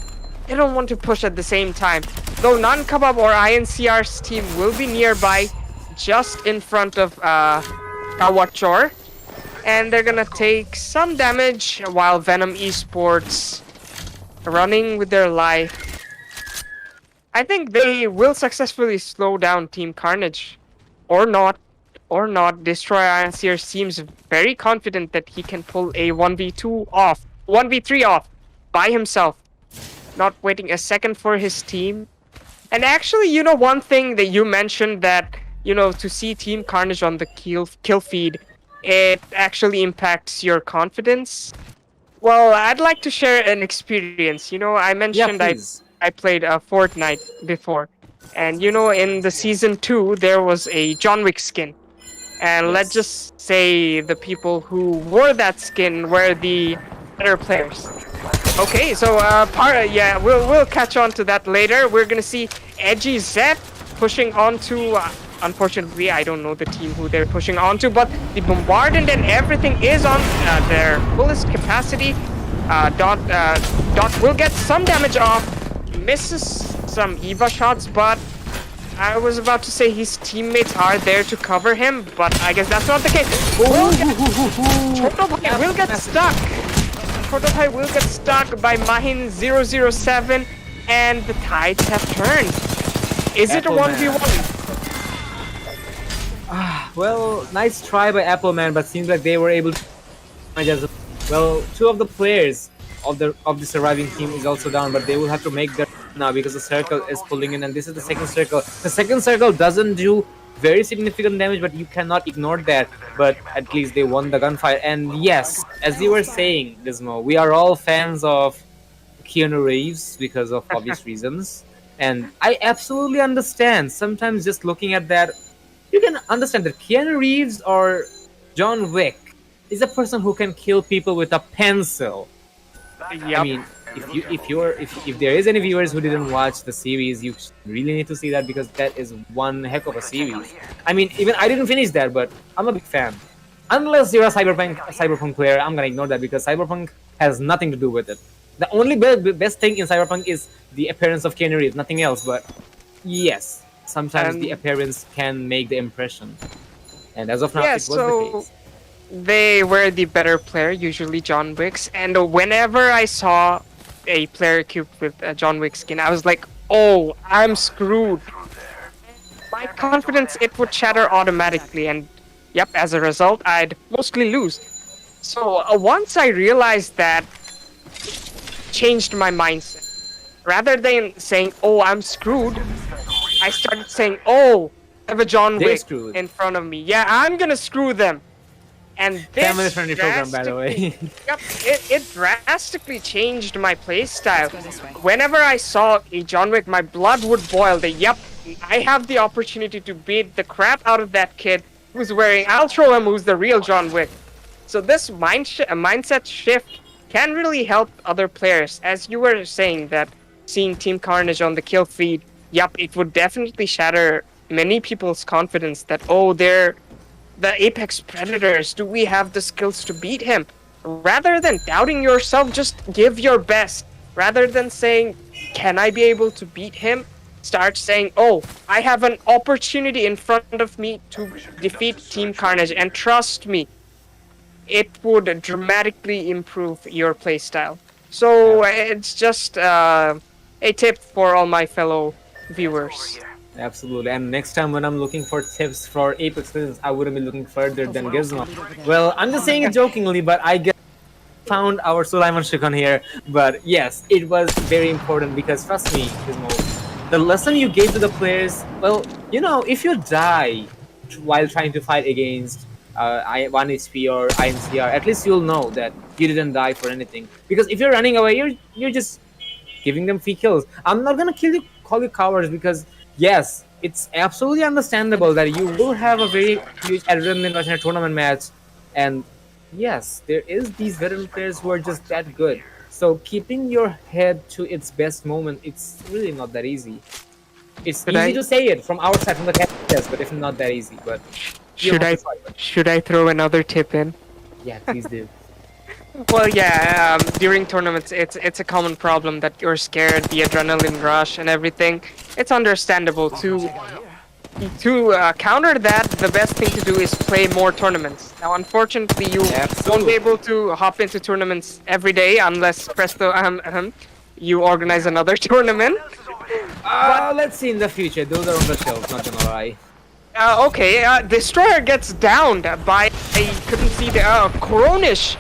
they don't want to push at the same time. Though Non-Kebab or INCR's team will be nearby, just in front of Kawachor, and they're gonna take some damage while Venom eSports running with their life. I think they will successfully slow down Team Carnage. Or not. Destroy Ironseer seems very confident that he can pull a 1v3 off by himself. Not waiting a second for his team. And actually, one thing that you mentioned, that, to see Team Carnage on the kill feed, it actually impacts your confidence. Well, I'd like to share an experience. I mentioned I played Fortnite before. And, in the Season 2, there was a John Wick skin. And let's just say the people who wore that skin were the better players. Okay, so, we'll catch on to that later. We're gonna see Edgy Zed pushing onto... unfortunately, I don't know the team who they're pushing onto, but the bombardment and everything is on their fullest capacity. Dot will get some damage off, misses some EVA shots, but I was about to say his teammates are there to cover him, but I guess that's not the case. Chotopai will get stuck. Chotopai will get stuck by Mahin007, and the tides have turned. Is it a 1v1? Well, nice try by Appleman, but seems like they were able to manage as well. 2 of the players of the surviving team is also down, but they will have to make their now, because the circle is pulling in, and this is the second circle. The second circle doesn't do very significant damage, but you cannot ignore that. But at least they won the gunfight. And yes, as you were saying, Dismo, we are all fans of Keanu Reeves because of obvious reasons. And I absolutely understand. Sometimes just looking at that, you can understand that Keanu Reeves or John Wick is a person who can kill people with a pencil. I mean, if there is any viewers who didn't watch the series, you really need to see that because that is one heck of a series. I mean, even I didn't finish that, but I'm a big fan. Unless you're a cyberpunk player, I'm gonna ignore that because cyberpunk has nothing to do with it. The only best thing in cyberpunk is the appearance of Keanu Reeves, nothing else. But yes, sometimes the appearance can make the impression, and as of now, it was the case. They were the better player, usually John Wick's, and whenever I saw a player equipped with a John Wick skin, I was like, oh, I'm screwed. My confidence, it would shatter automatically, and yep, as a result, I'd mostly lose. So once I realized that, changed my mindset. Rather than saying, oh, I'm screwed, I started saying, oh, I have a John Wick in front of me. Yeah, I'm gonna screw them. And this family-friendly program, by the way. Yep, it drastically changed my playstyle. Whenever I saw a John Wick, my blood would boil. Yep, I have the opportunity to beat the crap out of that kid who's wearing. I'll show him who's the real John Wick. So this mindset shift can really help other players. As you were saying that seeing Team Carnage on the kill feed, yep, it would definitely shatter many people's confidence that, oh, they're the Apex Predators, do we have the skills to beat him? Rather than doubting yourself, just give your best. Rather than saying, can I be able to beat him? Start saying, oh, I have an opportunity in front of me to defeat Team Carnage, and trust me, it would dramatically improve your playstyle. So it's just a tip for all my fellow viewers. Absolutely, and next time when I'm looking for tips for Apex Legends, I wouldn't be looking further than Gizmo. Well, I'm just saying it jokingly, but I guess found our Sulaiman Shikhan here. But yes, it was very important because trust me, Gizmo, the lesson you gave to the players, well, you know, if you die while trying to fight against 1 HP or INCR, at least you'll know that you didn't die for anything. Because if you're running away, you're just giving them free kills. I'm not gonna call you cowards because yes, it's absolutely understandable that you will have a very huge adrenaline rush in a tournament match, and yes, there is these veteran players who are just that good. So keeping your head to its best moment, it's really not that easy. It's easy to say it from outside, from the test, but it's not that easy. But should I throw another tip in? Yeah, please do. Well, yeah, during tournaments, it's a common problem that you're scared, the adrenaline rush and everything. It's understandable. To counter that, the best thing to do is play more tournaments. Now, unfortunately, you won't be able to hop into tournaments every day unless presto you organize another tournament. Let's see in the future. Those are on the shelf, not gonna lie. Okay, Destroyer gets downed by, I couldn't see the, Coronish.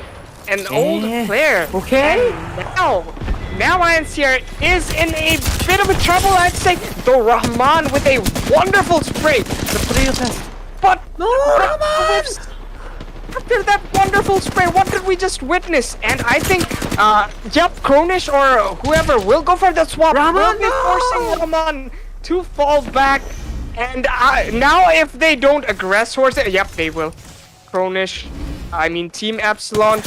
An old player. Okay. And now INCR is in a bit of a trouble, I'd say. Though Rahman with a wonderful spray. But no, Rahman! After that wonderful spray, what did we just witness? And I think, yep, Kronish or whoever will go for the swap. Rahman will be forcing Rahman to fall back. And now if they don't aggress towards it, yep, they will. Kronish, I mean Team Epsilon,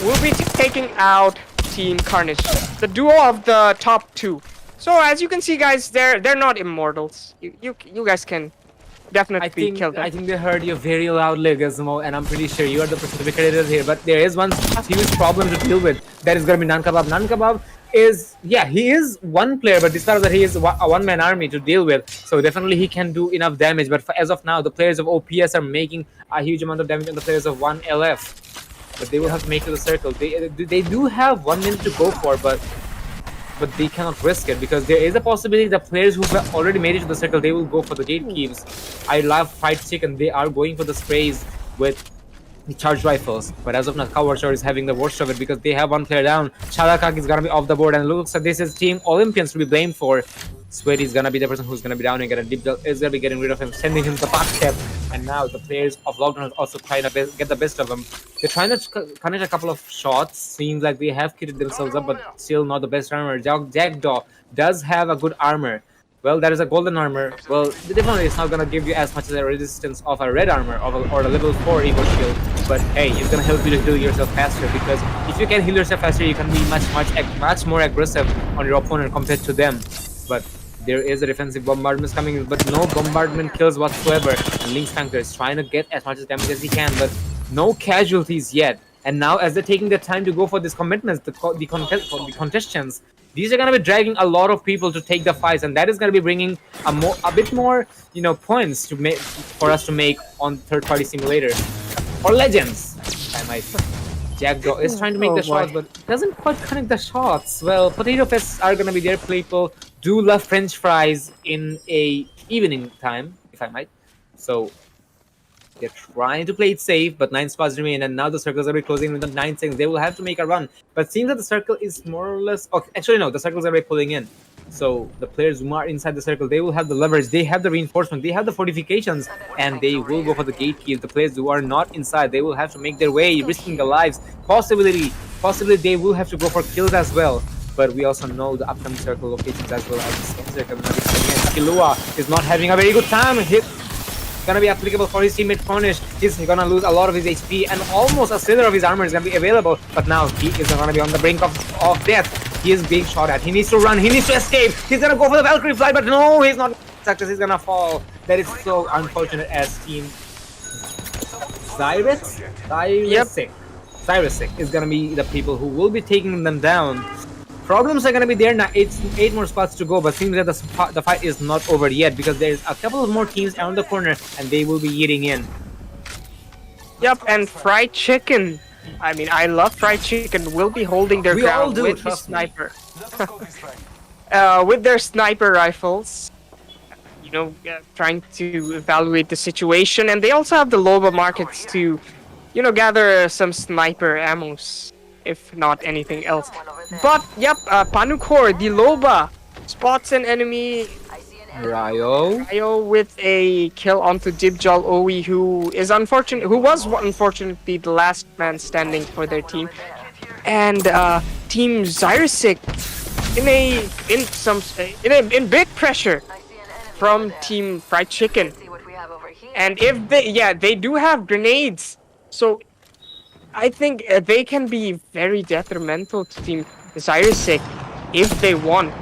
will be taking out Team Carnage, the duo of the top two. So as you can see, guys, they're not immortals. You guys can definitely kill them. I think they heard you very loudly, Gizmo, and I'm pretty sure you are the person to be credited here. But there is one huge problem to deal with. That is going to be Nankabab. Nankabab is, yeah, he is one player, but despite that, he is a one-man army to deal with. So definitely he can do enough damage. But as of now, the players of OPS are making a huge amount of damage on the players of 1LF. But they will have to make it to the circle. They do have 1 minute to go for, but they cannot risk it because there is a possibility that players who have already made it to the circle, they will go for the gatekeeps. I love Fight Stick and they are going for the sprays with the charged rifles. But as of now, Cowards is having the worst of it because they have one player down. Chalakak is gonna be off the board, and it looks like this is Team Olympians to be blamed for. Sweaty is gonna be the person who's gonna be downing, and Deep Jal is gonna be getting rid of him, sending him the back step. And now the players of Lockdown are also trying to get the best of him. They're trying to connect a couple of shots. Seems like they have kitted themselves up, but still not the best armor. Jackdaw does have a good armor. Well, that is a golden armor. Well, definitely it's not gonna give you as much as a resistance of a red armor or a level 4 Evo shield. But hey, it's gonna help you to heal yourself faster, because if you can heal yourself faster, you can be much more aggressive on your opponent compared to them. But there is a defensive bombardment coming, but no bombardment kills whatsoever. And Link's tanker is trying to get as much damage as he can, but no casualties yet. And now, as they're taking the time to go for these commitments, the contestants, these are gonna be dragging a lot of people to take the fights, and that is gonna be bringing a bit more, points to make for us to make on third-party simulator or legends. I might. Jackdaw is trying to make the shots, but doesn't quite connect the shots. Well, Potato Fests are gonna be there. People do love French fries in a evening time, if I might. So they're trying to play it safe, but 9 spots remain, and now the circles are closing in the 9 seconds. They will have to make a run, but it seems that the circle is more or less. Okay, actually, no, the circles are pulling in. So the players who are inside the circle, they will have the leverage, they have the reinforcement, they have the fortifications, and they will go for the gate keys. The players who are not inside, they will have to make their way, risking their lives. Possibly they will have to go for kills as well. But we also know the upcoming circle locations as well as the same circle. Kilua is not having a very good time. Gonna be applicable for his teammate Punish. He's gonna lose a lot of his HP, and almost a slither of his armor is gonna be available. But now he is gonna be on the brink of death. He is being shot at. He needs to run. He needs to escape. He's gonna go for the Valkyrie fly, but no, he's not. Success. He's gonna fall. That is so unfortunate as team Cyrus is gonna be the people who will be taking them down. Problems are gonna be there now. It's 8 more spots to go, but seems that the fight is not over yet, because there's a couple of more teams around the corner, and they will be eating in. Yep, and fried chicken. I mean, I love fried chicken. Will be holding their ground with the sniper. With their sniper rifles, trying to evaluate the situation, and they also have the Loba markets to, gather some sniper ammos, if not anything else. But yep, Panukor, the Loba, spots an enemy. Ryo with a kill onto Dibjal Owi, who was unfortunately the last man standing for their team. And Team Zyrisic in big pressure from Team Fried Chicken. And if they do have grenades, so I think they can be very detrimental to Team Zyrisic if they won.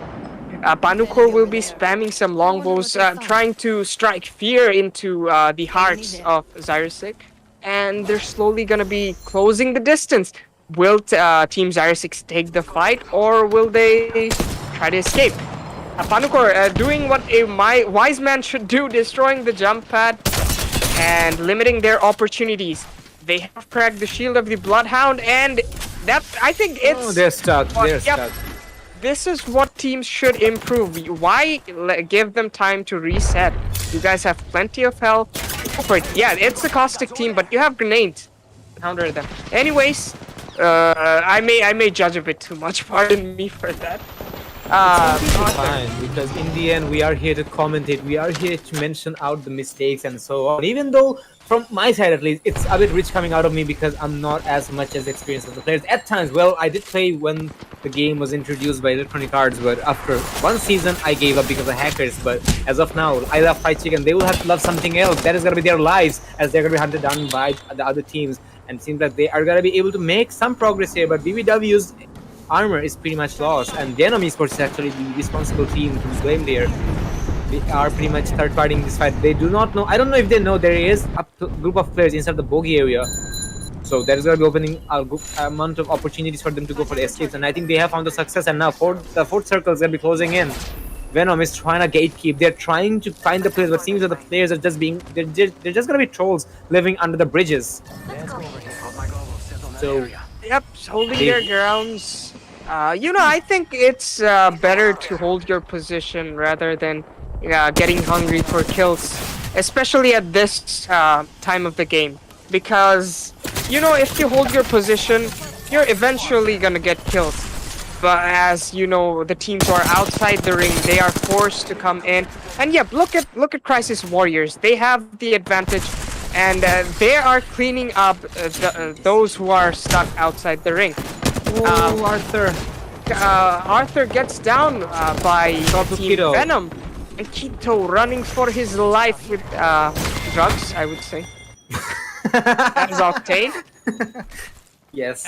Panukor will be spamming some longbows, trying to strike fear into the hearts of Zyrisic, and they're slowly gonna be closing the distance. Will Team Zyrisic take the fight, or will they try to escape? Panukor doing what a wise man should do, destroying the jump pad and limiting their opportunities. They have cracked the shield of the Bloodhound, and that, I think it's... Oh, they're stuck. Stuck. This is what teams should improve. Why give them time to reset? You guys have plenty of health. Yeah, it's a caustic team, but you have grenades. Counter them. Anyways, I may judge a bit too much. Pardon me for that. It's fine, because in the end we are here to commentate. We are here to mention out the mistakes and so on. Even though, from my side at least, it's a bit rich coming out of me because I'm not as much as experienced as the players. At times, well, I did play when the game was introduced by Electronic Arts, but after one season I gave up because of hackers. But as of now, I love Fried Chicken. They will have to love something else. That is gonna be their lives, as they're gonna be hunted down by the other teams. And it seems that they are gonna be able to make some progress here, but BBW's armor is pretty much lost, and Denom eSports is actually the responsible team to blame there. They are pretty much third-partying this fight. They do not know. I don't know if they know there is a group of players inside the bogey area. So that is going to be opening a good amount of opportunities for them to go for the escapes. And I think they have found the success. And now the fourth circle is going to be closing in. Venom is trying to gatekeep. They're trying to find the players, but it seems that the players are just being... They're just going to be trolls living under the bridges. So... Yep, holding their grounds. I think it's better to hold your position rather than getting hungry for kills, especially at this time of the game. Because, if you hold your position, you're eventually gonna get kills. but as you know, the teams who are outside the ring, they are forced to come in. And yeah, look at Crisis Warriors. They have the advantage, and they are cleaning up those who are stuck outside the ring. Oh, Arthur. Arthur gets down by Team Keto. Venom, and Keto running for his life with drugs, I would say. As Octane. Yes.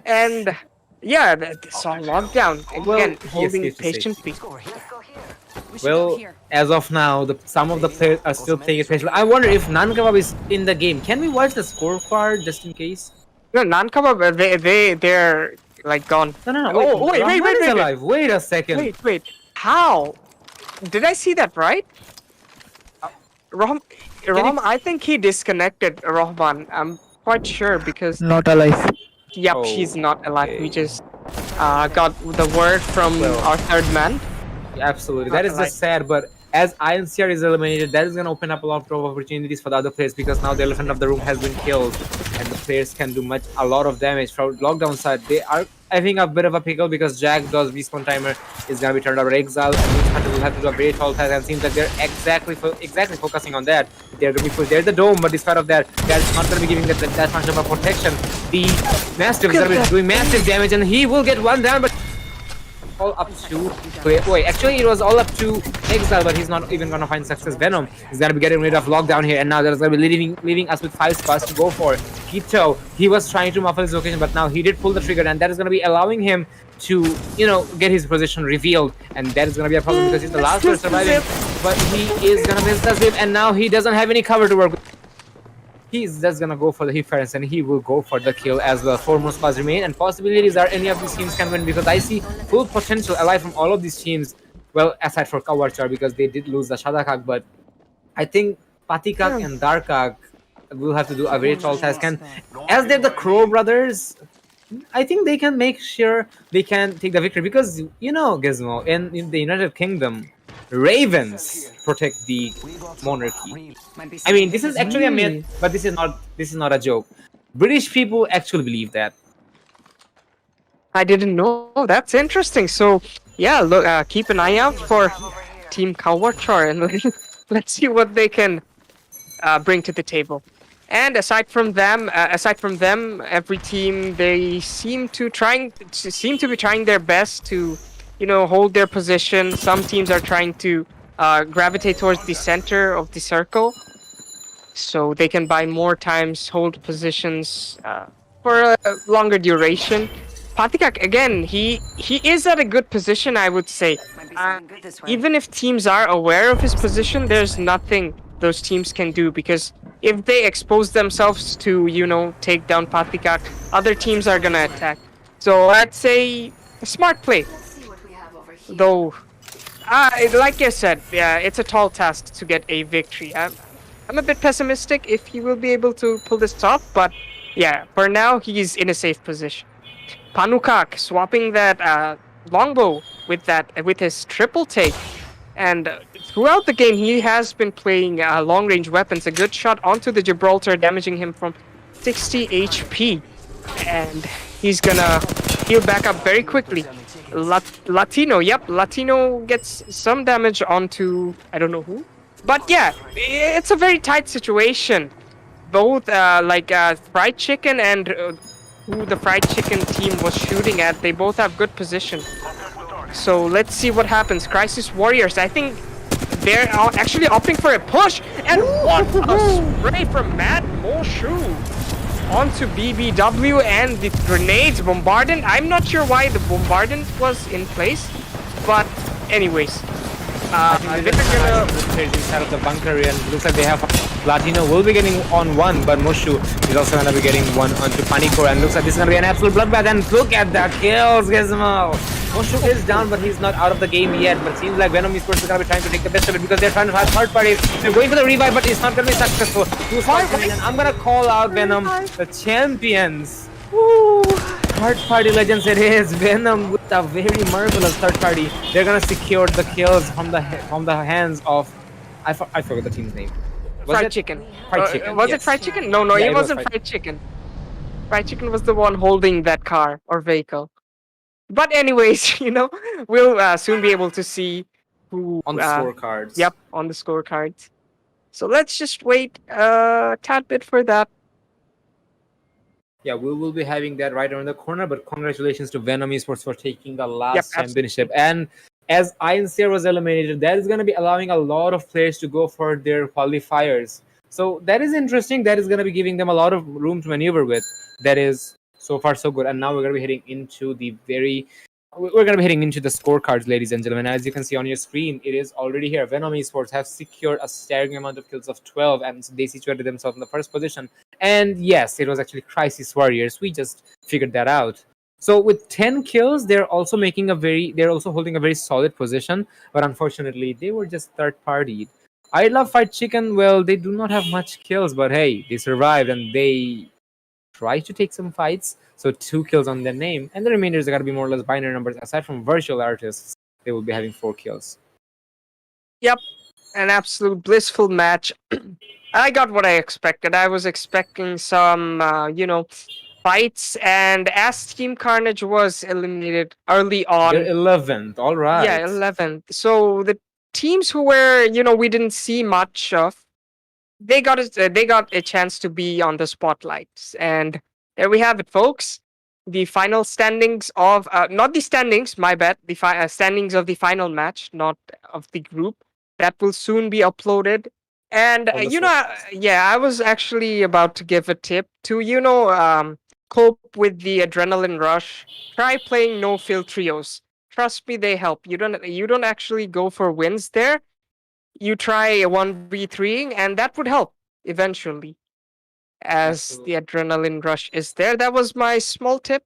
And yeah, it's all lockdown. Again, holding yes, patiently. Well, as of now, some of the players are still playing it patiently. I wonder if Nankabab is in the game. Can we watch the scorecard just in case? No, Nankabab, they're like gone. No. Oh, wait, Rahman is alive. Wait a second. Wait. How? Did I see that right? Rahman, I think he disconnected Rahman. I'm quite sure because. Not alive. Yep, Oh, he's not alive. okay. We just got the word from our third man. Absolutely. Not That is alive. just sad, but as INCR is eliminated, that is going to open up a lot of opportunities for the other players because now the elephant of the room has been killed and the players can do a lot of damage. From lockdown side, they are having a bit of a pickle because Jack does respawn timer is going to be turned over Exile and Moose Hunter will have to do a very tall task and seems that they're exactly focusing on that. They're going to be pushed. There's the dome, but despite of that, that's not going to be giving that much of a protection. The Mastiff is going to be doing massive damage and he will get one down, but all up to wait, actually it was all up to Exile, but he's not even gonna find success. Venom is gonna be getting rid of lockdown here, and now there's gonna be leaving us with 5 spots to go for. Keto, he was trying to muffle his location, but now he did pull the trigger, and that is gonna be allowing him to, get his position revealed, and that is gonna be a problem because he's the last one surviving. But he is gonna miss the zip, and now he doesn't have any cover to work with. He's just gonna go for the hip fence and he will go for the kill as well. 4 more spots remain and possibilities are any of these teams can win because I see full potential alive from all of these teams. Well, aside for Kawarchar because they did lose the Shadakak, but I think Patikak and Darkak will have to do a very tall task. And as they're the Crow brothers, I think they can make sure they can take the victory because Gizmo, in the United Kingdom, ravens protect the monarchy. I mean, this is actually a myth, but this is not a joke. British people actually believe that. I didn't know. That's interesting. So yeah, look, keep an eye out for Team Kawarchar and let's see what they can bring to the table. And aside from them, every team they seem to be trying their best to, hold their position. Some teams are trying to gravitate towards the center of the circle, so they can buy more times, hold positions for a longer duration. Patikak again, he is at a good position, I would say. Even if teams are aware of his position, there's nothing those teams can do because if they expose themselves to, take down Patikak, other teams are gonna attack. So I'd say a smart play. Though, like I said, yeah, it's a tall task to get a victory. I'm a bit pessimistic if he will be able to pull this off, but yeah, for now he's in a safe position. Panukak swapping that longbow with his triple take, and throughout the game he has been playing long-range weapons. A good shot onto the Gibraltar, damaging him from 60 HP, and he's gonna heal back up very quickly. Latino gets some damage onto I don't know who, but yeah, it's a very tight situation. Both Fried Chicken and who the Fried Chicken team was shooting at, they both have good position. So let's see what happens. Crisis Warriors, I think they're actually opting for a push, and what a spray from Mad Moshu onto BBW and the grenades bombardment. I'm not sure why the bombardment was in place, but anyways, I think they're gonna inside of the bunker and looks like they have Latino will be getting on one, but Moshu is also gonna be getting one onto Panikor and looks like this is gonna be an absolute bloodbath. And look at that kills, Gizmo. Moshu is down, but he's not out of the game yet. But seems like Venom eSports is gonna be trying to take the best of it because they're trying to have third parties. They're going for the revive, but it's not gonna be successful. And I'm gonna call out Venom, the champions. Woo! Third party legends it is. Venom with a very marvelous third party. They're gonna secure the kills from the hands of I forgot the team's name. Fried Chicken. Fried Chicken. Was yes. it Fried Chicken? No, Yeah, it it was wasn't Fried Chicken. Fried Chicken was the one holding that car or vehicle. But anyways, we'll soon be able to see who. On the scorecards. Yep, on the scorecards. So let's just wait a tad bit for that. Yeah, we will be having that right around the corner. But congratulations to Venom Esports for taking the Yep, last championship. absolutely. And as INCR was eliminated, that is going to be allowing a lot of players to go for their qualifiers. So that is interesting. That is going to be giving them a lot of room to maneuver with. That is so far so good. And now we're going to be heading into the very. We're going to be heading into the scorecards, ladies and gentlemen. As you can see on your screen, it is already here. Venom Esports have secured a staggering amount of kills of 12, and they situated themselves in the first position. And yes, it was actually Crisis Warriors. We just figured that out. So with 10 kills, they're also holding a very solid position, but unfortunately, they were just third partied. I love Fight Chicken. Well, they do not have much kills, but hey, they survived and they try to take some fights. So 2 kills on their name, and the remainders are gotta be more or less binary numbers. Aside from virtual artists, they will be having 4 kills. Yep, an absolute blissful match. I got what I expected. I was expecting some, fights, and as Team Carnage was eliminated early They're on, 11th. All yeah, right. 11th. So the teams who were, we didn't see much of, they got a chance to be on the spotlights, and there we have it, folks. The final standings of not the standings, my bad, the standings of the final match, not of the group. That will soon be uploaded. And On the socials. yeah, I was actually about to give a tip to cope with the adrenaline rush. Try playing no fill trios. Trust me, they help. You don't actually go for wins there. You try a 1v3ing, and that would help eventually, as the Absolutely. adrenaline rush is there. That was my small tip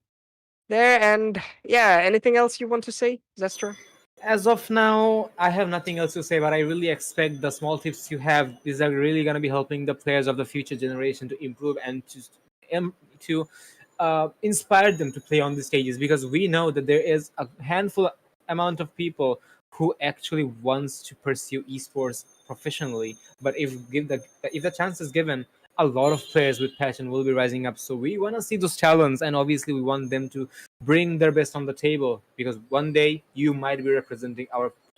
there. And yeah, anything else you want to say, Zestra? As of now, I have nothing else to say, but I really expect the small tips you have, these are really going to be helping the players of the future generation to improve and to inspire them to play on the stages, because we know that there is a handful amount of people who actually wants to pursue esports professionally. But if the chance is given, a lot of players with passion will be rising up. So we want to see those talents, and obviously we want them to bring their best on the table, because one day you might be representing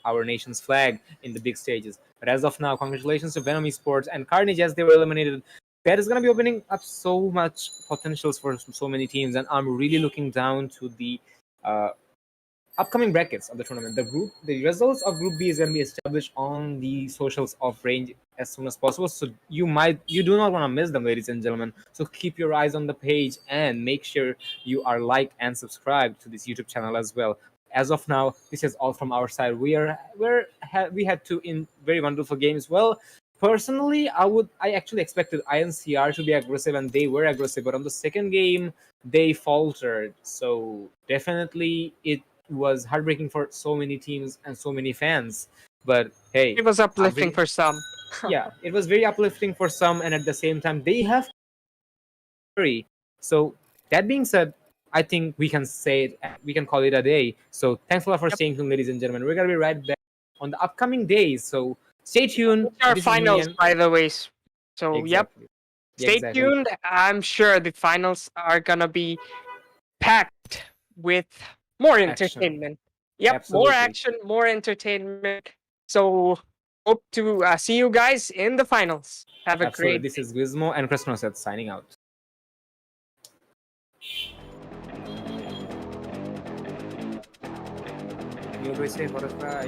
our nation's flag in the big stages. But as of now, congratulations to Venom Esports and Carnage, as they were eliminated. That is going to be opening up so much potentials for so many teams, and I'm really looking down to the uh, upcoming brackets of the tournament. The results of Group B is going to be established on the socials of Range as soon as possible. So you do not want to miss them, ladies and gentlemen. So keep your eyes on the page and make sure you are liked and subscribed to this YouTube channel as well. As of now, this is all from our side. We had two in very wonderful games. Well, personally, I actually expected INCR to be aggressive, and they were aggressive, but on the second game they faltered. So definitely it was heartbreaking for so many teams and so many fans. But hey, It was uplifting very for some. yeah, it was very uplifting for some, and at the same time, they have very. So that being said, I think we can call it a day. So thanks a lot for Yep. staying tuned, ladies and gentlemen. We're gonna be right back on the upcoming days. So stay tuned. Which are This is me finals, and by the way. So, yep. exactly, yeah, Stay exactly, tuned. I'm sure the finals are gonna be packed with more action. entertainment. Yep, more Absolutely, action, more entertainment. So hope to see you guys in the finals. Have a absolutely. great This day. is Gizmo and Krasnoset signing out. You're very safe. What a try.